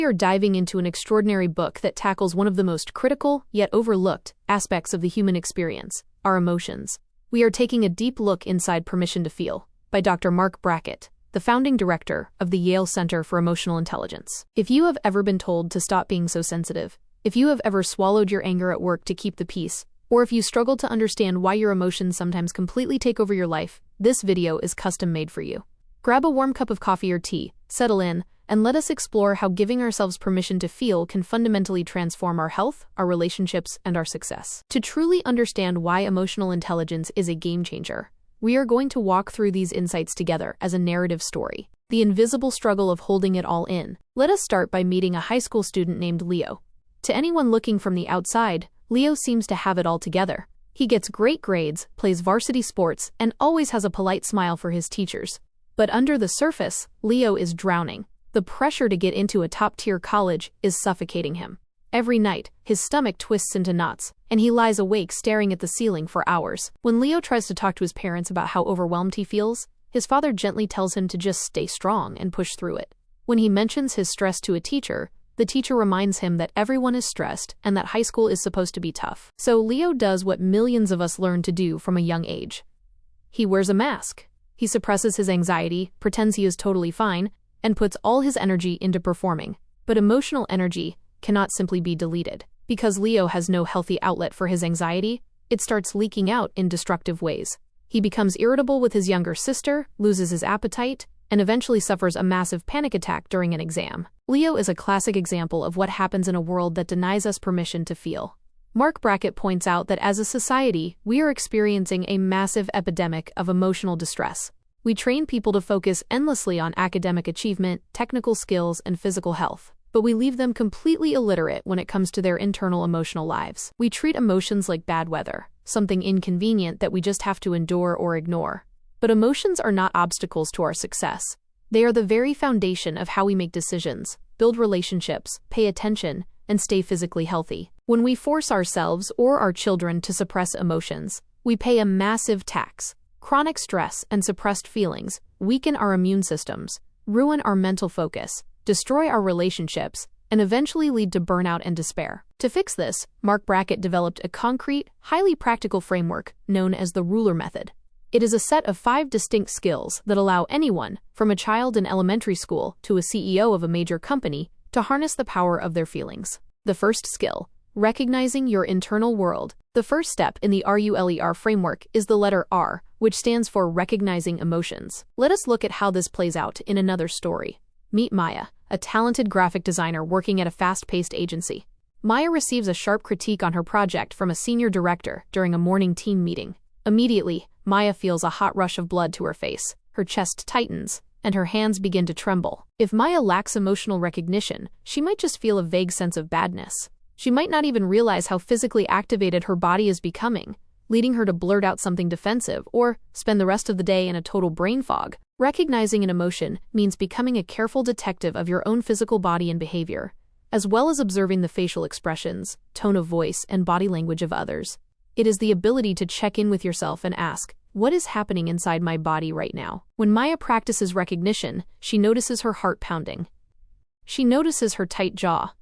We are diving into an extraordinary book that tackles one of the most critical, yet overlooked, aspects of the human experience, our emotions. We are taking a deep look inside Permission to Feel, by Dr. Marc Brackett, the founding director of the Yale Center for Emotional Intelligence. If you have ever been told to stop being so sensitive, if you have ever swallowed your anger at work to keep the peace, or if you struggle to understand why your emotions sometimes completely take over your life, this video is custom made for you. Grab a warm cup of coffee or tea, settle in, and let us explore how giving ourselves permission to feel can fundamentally transform our health, our relationships, and our success. To truly understand why emotional intelligence is a game changer, we are going to walk through these insights together as a narrative story. The invisible struggle of holding it all in. Let us start by meeting a high school student named Leo. To anyone looking from the outside, Leo seems to have it all together. He gets great grades, plays varsity sports, and always has a polite smile for his teachers. But under the surface, Leo is drowning. The pressure to get into a top-tier college is suffocating him. Every night, his stomach twists into knots, and he lies awake staring at the ceiling for hours. When Leo tries to talk to his parents about how overwhelmed he feels, his father gently tells him to just stay strong and push through it. When he mentions his stress to a teacher, the teacher reminds him that everyone is stressed and that high school is supposed to be tough. So Leo does what millions of us learn to do from a young age. He wears a mask. He suppresses his anxiety, pretends he is totally fine, and puts all his energy into performing. But emotional energy cannot simply be deleted. Because Leo has no healthy outlet for his anxiety, it starts leaking out in destructive ways. He becomes irritable with his younger sister, loses his appetite, and eventually suffers a massive panic attack during an exam. Leo is a classic example of what happens in a world that denies us permission to feel. Marc Brackett points out that as a society, we are experiencing a massive epidemic of emotional distress. We train people to focus endlessly on academic achievement, technical skills, and physical health, but we leave them completely illiterate when it comes to their internal emotional lives. We treat emotions like bad weather, something inconvenient that we just have to endure or ignore. But emotions are not obstacles to our success. They are the very foundation of how we make decisions, build relationships, pay attention, and stay physically healthy. When we force ourselves or our children to suppress emotions, we pay a massive tax. Chronic stress and suppressed feelings weaken our immune systems, ruin our mental focus, destroy our relationships, and eventually lead to burnout and despair. To fix this, Marc Brackett developed a concrete, highly practical framework known as the ruler method. It is a set of 5 distinct skills that allow anyone, from a child in elementary school to a CEO of a major company, to harness the power of their feelings. The first skill, recognizing your internal world. The first step in the RULER framework is the letter R, which stands for recognizing emotions. Let us look at how this plays out in another story. Meet Maya, a talented graphic designer working at a fast-paced agency. Maya receives a sharp critique on her project from a senior director during a morning team meeting. Immediately, Maya feels a hot rush of blood to her face, her chest tightens, and her hands begin to tremble. If Maya lacks emotional recognition, she might just feel a vague sense of badness. She might not even realize how physically activated her body is becoming, leading her to blurt out something defensive or spend the rest of the day in a total brain fog. Recognizing an emotion means becoming a careful detective of your own physical body and behavior, as well as observing the facial expressions, tone of voice, and body language of others. It is the ability to check in with yourself and ask, what is happening inside my body right now? When Maya practices recognition, she notices her heart pounding. She notices her tight jaw.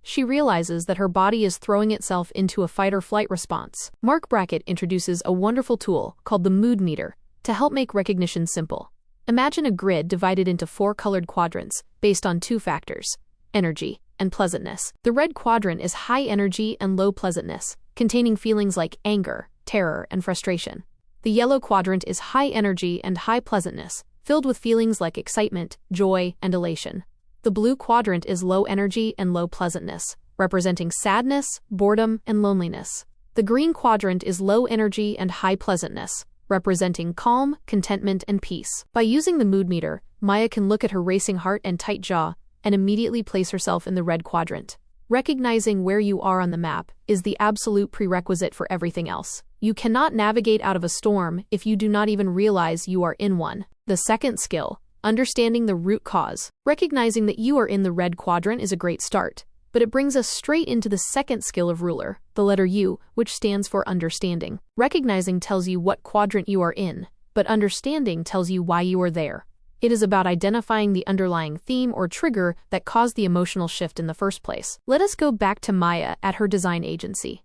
She realizes that her body is throwing itself into a fight-or-flight response. Marc Brackett introduces a wonderful tool called the mood meter to help make recognition simple. Imagine a grid divided into 4 colored quadrants based on 2 factors, energy and pleasantness. The red quadrant is high energy and low pleasantness, containing feelings like anger, terror, and frustration. The yellow quadrant is high energy and high pleasantness, filled with feelings like excitement, joy, and elation. The blue quadrant is low energy and low pleasantness, representing sadness, boredom, and loneliness. The green quadrant is low energy and high pleasantness, representing calm, contentment, and peace. By using the mood meter, Maya can look at her racing heart and tight jaw and immediately place herself in the red quadrant. Recognizing where you are on the map is the absolute prerequisite for everything else. You cannot navigate out of a storm if you do not even realize you are in one. The second skill, understanding the root cause. Recognizing that you are in the red quadrant is a great start, but it brings us straight into the second skill of ruler, the letter U, which stands for understanding. Recognizing tells you what quadrant you are in, but understanding tells you why you are there. It is about identifying the underlying theme or trigger that caused the emotional shift in the first place. Let us go back to Maya at her design agency.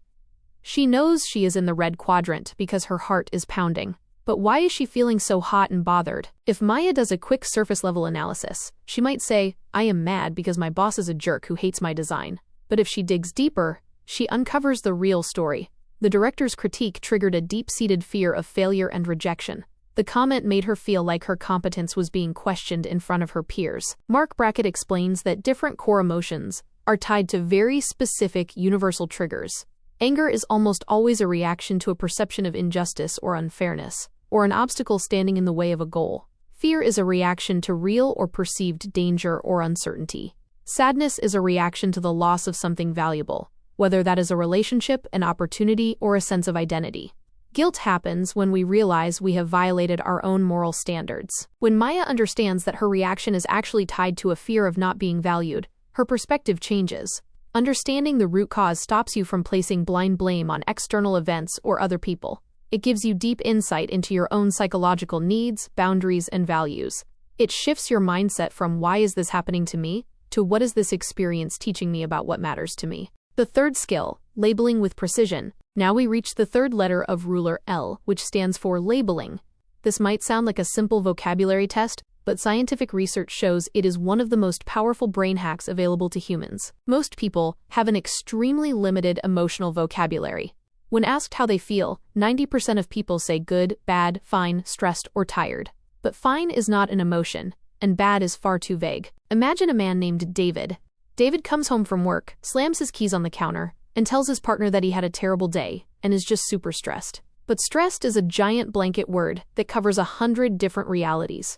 She knows she is in the red quadrant because her heart is pounding. But why is she feeling so hot and bothered? If Maya does a quick surface-level analysis, she might say, I am mad because my boss is a jerk who hates my design. But if she digs deeper, she uncovers the real story. The director's critique triggered a deep-seated fear of failure and rejection. The comment made her feel like her competence was being questioned in front of her peers. Marc Brackett explains that different core emotions are tied to very specific universal triggers. Anger is almost always a reaction to a perception of injustice or unfairness, or an obstacle standing in the way of a goal. Fear is a reaction to real or perceived danger or uncertainty. Sadness is a reaction to the loss of something valuable, whether that is a relationship, an opportunity, or a sense of identity. Guilt happens when we realize we have violated our own moral standards. When Maya understands that her reaction is actually tied to a fear of not being valued, her perspective changes. Understanding the root cause stops you from placing blind blame on external events or other people. It gives you deep insight into your own psychological needs, boundaries, and values. It shifts your mindset from why is this happening to me to what is this experience teaching me about what matters to me. The third skill, labeling with precision. Now we reach the third letter of ruler L, which stands for labeling. This might sound like a simple vocabulary test, but scientific research shows it is one of the most powerful brain hacks available to humans. Most people have an extremely limited emotional vocabulary. When asked how they feel, 90% of people say good, bad, fine, stressed, or tired. But fine is not an emotion, and bad is far too vague. Imagine a man named David. David comes home from work, slams his keys on the counter, and tells his partner that he had a terrible day and is just super stressed. But stressed is a giant blanket word that covers 100 different realities.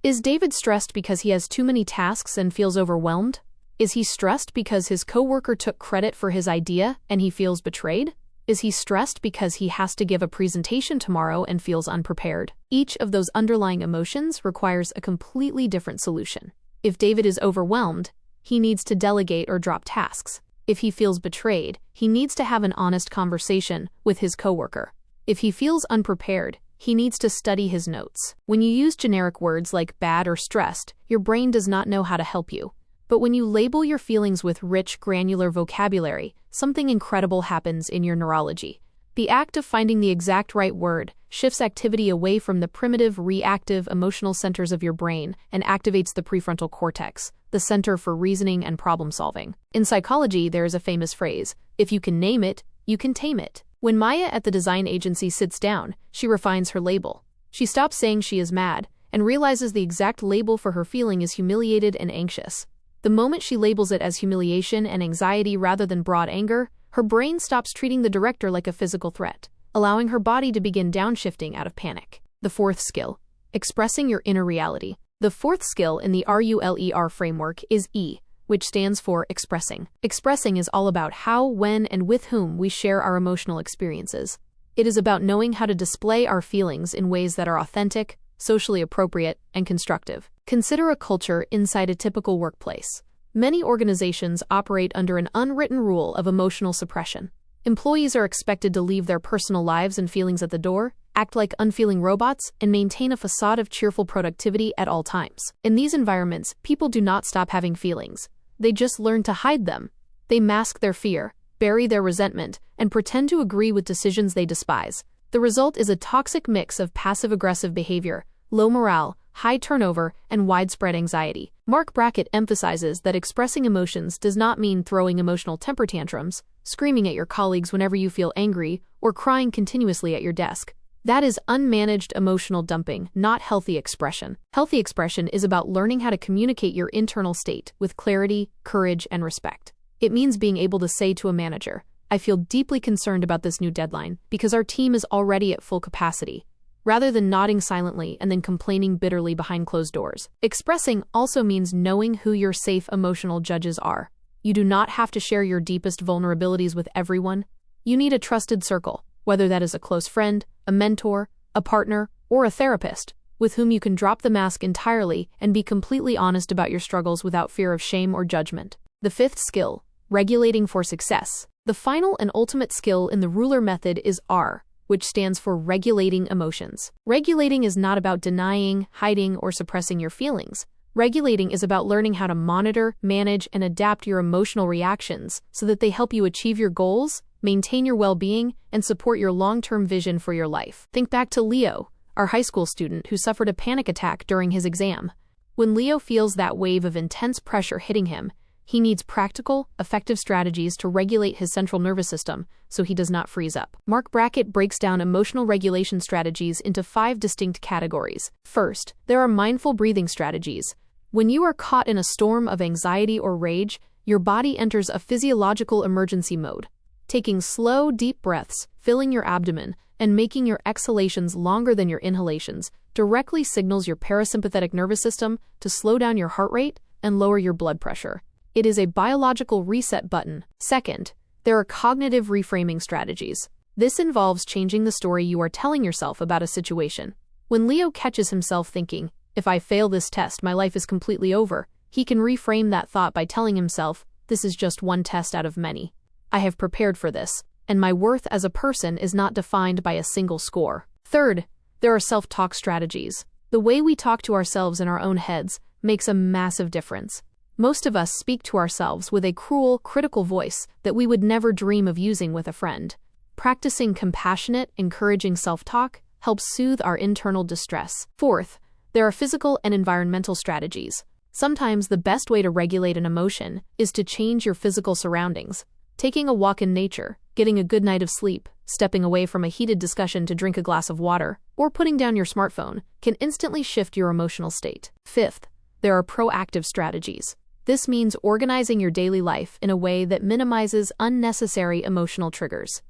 Is David stressed because he has too many tasks and feels overwhelmed? Is he stressed because his coworker took credit for his idea and he feels betrayed? Is he stressed because he has to give a presentation tomorrow and feels unprepared? Each of those underlying emotions requires a completely different solution. If David is overwhelmed, he needs to delegate or drop tasks. If he feels betrayed, he needs to have an honest conversation with his coworker. If he feels unprepared, he needs to study his notes. When you use generic words like bad or stressed, your brain does not know how to help you. But when you label your feelings with rich, granular vocabulary, something incredible happens in your neurology. The act of finding the exact right word shifts activity away from the primitive, reactive, emotional centers of your brain and activates the prefrontal cortex, the center for reasoning and problem solving. In psychology, there is a famous phrase, if you can name it, you can tame it. When Maya at the design agency sits down, she refines her label. She stops saying she is mad and realizes the exact label for her feeling is humiliated and anxious. The moment she labels it as humiliation and anxiety rather than broad anger, her brain stops treating the director like a physical threat, allowing her body to begin downshifting out of panic. The fourth skill, expressing your inner reality. The fourth skill in the RULER framework is E, which stands for expressing. Expressing is all about how, when, and with whom we share our emotional experiences. It is about knowing how to display our feelings in ways that are authentic, socially appropriate, and constructive. Consider a culture inside a typical workplace. Many organizations operate under an unwritten rule of emotional suppression. Employees are expected to leave their personal lives and feelings at the door, act like unfeeling robots, and maintain a facade of cheerful productivity at all times. In these environments, people do not stop having feelings. They just learn to hide them. They mask their fear, bury their resentment, and pretend to agree with decisions they despise. The result is a toxic mix of passive-aggressive behavior, low morale, high turnover, and widespread anxiety. Marc Brackett emphasizes that expressing emotions does not mean throwing emotional temper tantrums, screaming at your colleagues whenever you feel angry, or crying continuously at your desk. That is unmanaged emotional dumping, not healthy expression. Healthy expression is about learning how to communicate your internal state with clarity, courage, and respect. It means being able to say to a manager, I feel deeply concerned about this new deadline because our team is already at full capacity, rather than nodding silently and then complaining bitterly behind closed doors. Expressing also means knowing who your safe emotional judges are. You do not have to share your deepest vulnerabilities with everyone. You need a trusted circle, whether that is a close friend, a mentor, a partner, or a therapist, with whom you can drop the mask entirely and be completely honest about your struggles without fear of shame or judgment. The fifth skill, regulating for success. The final and ultimate skill in the ruler method is R, which stands for regulating emotions. Regulating is not about denying, hiding, or suppressing your feelings. Regulating is about learning how to monitor, manage, and adapt your emotional reactions so that they help you achieve your goals, maintain your well-being, and support your long-term vision for your life. Think back to Leo, our high school student who suffered a panic attack during his exam. When Leo feels that wave of intense pressure hitting him, he needs practical, effective strategies to regulate his central nervous system so he does not freeze up. Marc Brackett breaks down emotional regulation strategies into 5 distinct categories. First, there are mindful breathing strategies. When you are caught in a storm of anxiety or rage, your body enters a physiological emergency mode. Taking slow, deep breaths, filling your abdomen, and making your exhalations longer than your inhalations directly signals your parasympathetic nervous system to slow down your heart rate and lower your blood pressure. It is a biological reset button. Second, there are cognitive reframing strategies. This involves changing the story you are telling yourself about a situation. When Leo catches himself thinking, "If I fail this test, my life is completely over," he can reframe that thought by telling himself, "This is just one test out of many. I have prepared for this, and my worth as a person is not defined by a single score." Third, there are self-talk strategies. The way we talk to ourselves in our own heads makes a massive difference. Most of us speak to ourselves with a cruel, critical voice that we would never dream of using with a friend. Practicing compassionate, encouraging self-talk helps soothe our internal distress. Fourth, there are physical and environmental strategies. Sometimes the best way to regulate an emotion is to change your physical surroundings. Taking a walk in nature, getting a good night of sleep, stepping away from a heated discussion to drink a glass of water, or putting down your smartphone can instantly shift your emotional state. Fifth, there are proactive strategies. This means organizing your daily life in a way that minimizes unnecessary emotional triggers.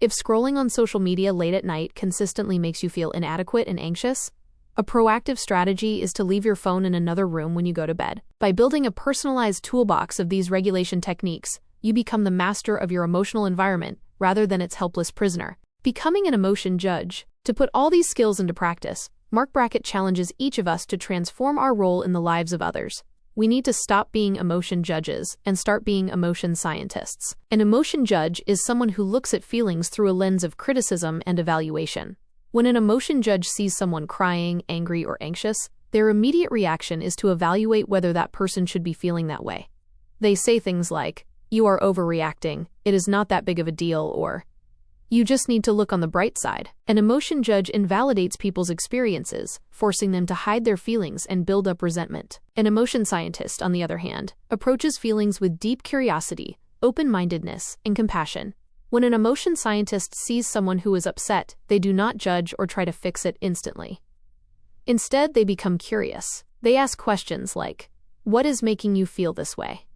If scrolling on social media late at night consistently makes you feel inadequate and anxious, a proactive strategy is to leave your phone in another room when you go to bed. By building a personalized toolbox of these regulation techniques, you become the master of your emotional environment rather than its helpless prisoner. Becoming an emotion judge. To put all these skills into practice, Marc Brackett challenges each of us to transform our role in the lives of others. We need to stop being emotion judges and start being emotion scientists. An emotion judge is someone who looks at feelings through a lens of criticism and evaluation. When an emotion judge sees someone crying, angry, or anxious, their immediate reaction is to evaluate whether that person should be feeling that way. They say things like, "You are overreacting, it is not that big of a deal," or "You just need to look on the bright side." An emotion judge invalidates people's experiences, forcing them to hide their feelings and build up resentment. An emotion scientist, on the other hand, approaches feelings with deep curiosity, open-mindedness, and compassion. When an emotion scientist sees someone who is upset, they do not judge or try to fix it instantly. Instead, they become curious. They ask questions like, "What is making you feel this way?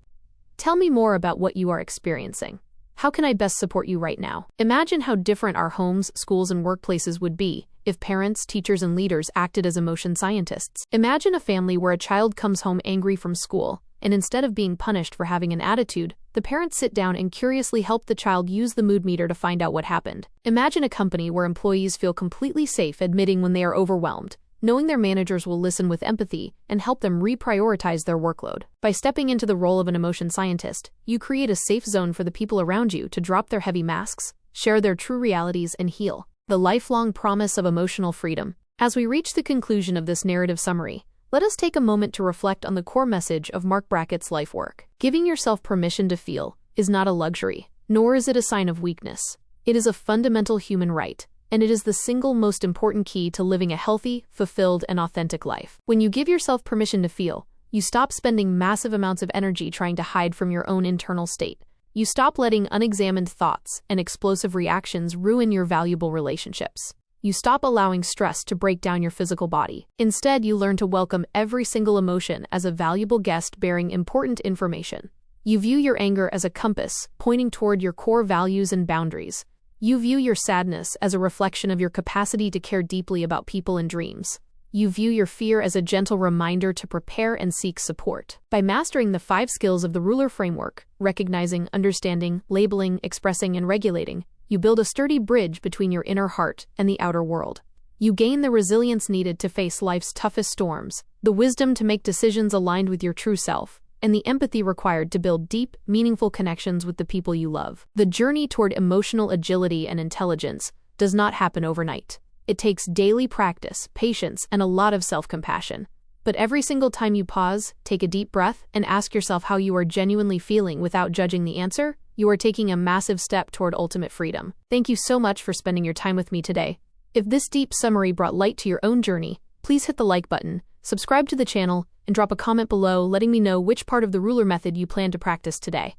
Tell me more about what you are experiencing. How can I best support you right now?" Imagine how different our homes, schools, and workplaces would be if parents, teachers, and leaders acted as emotion scientists. Imagine a family where a child comes home angry from school, and instead of being punished for having an attitude, the parents sit down and curiously help the child use the mood meter to find out what happened. Imagine a company where employees feel completely safe admitting when they are overwhelmed, knowing their managers will listen with empathy and help them reprioritize their workload. By stepping into the role of an emotion scientist, you create a safe zone for the people around you to drop their heavy masks, share their true realities, and heal. The lifelong promise of emotional freedom. As we reach the conclusion of this narrative summary, let us take a moment to reflect on the core message of Marc Brackett's life work. Giving yourself permission to feel is not a luxury, nor is it a sign of weakness. It is a fundamental human right, and it is the single most important key to living a healthy, fulfilled, and authentic life. When you give yourself permission to feel, you stop spending massive amounts of energy trying to hide from your own internal state. You stop letting unexamined thoughts and explosive reactions ruin your valuable relationships. You stop allowing stress to break down your physical body. Instead, you learn to welcome every single emotion as a valuable guest bearing important information. You view your anger as a compass, pointing toward your core values and boundaries. You view your sadness as a reflection of your capacity to care deeply about people and dreams. You view your fear as a gentle reminder to prepare and seek support. By mastering the 5 skills of the Ruler framework, recognizing, understanding, labeling, expressing, and regulating, you build a sturdy bridge between your inner heart and the outer world. You gain the resilience needed to face life's toughest storms, the wisdom to make decisions aligned with your true self, and the empathy required to build deep, meaningful connections with the people you love. The journey toward emotional agility and intelligence does not happen overnight. It takes daily practice, patience, and a lot of self-compassion. But every single time you pause, take a deep breath, and ask yourself how you are genuinely feeling without judging the answer, you are taking a massive step toward ultimate freedom. Thank you so much for spending your time with me today. If this deep summary brought light to your own journey, please hit the like button, subscribe to the channel, and drop a comment below letting me know which part of the ruler method you plan to practice today.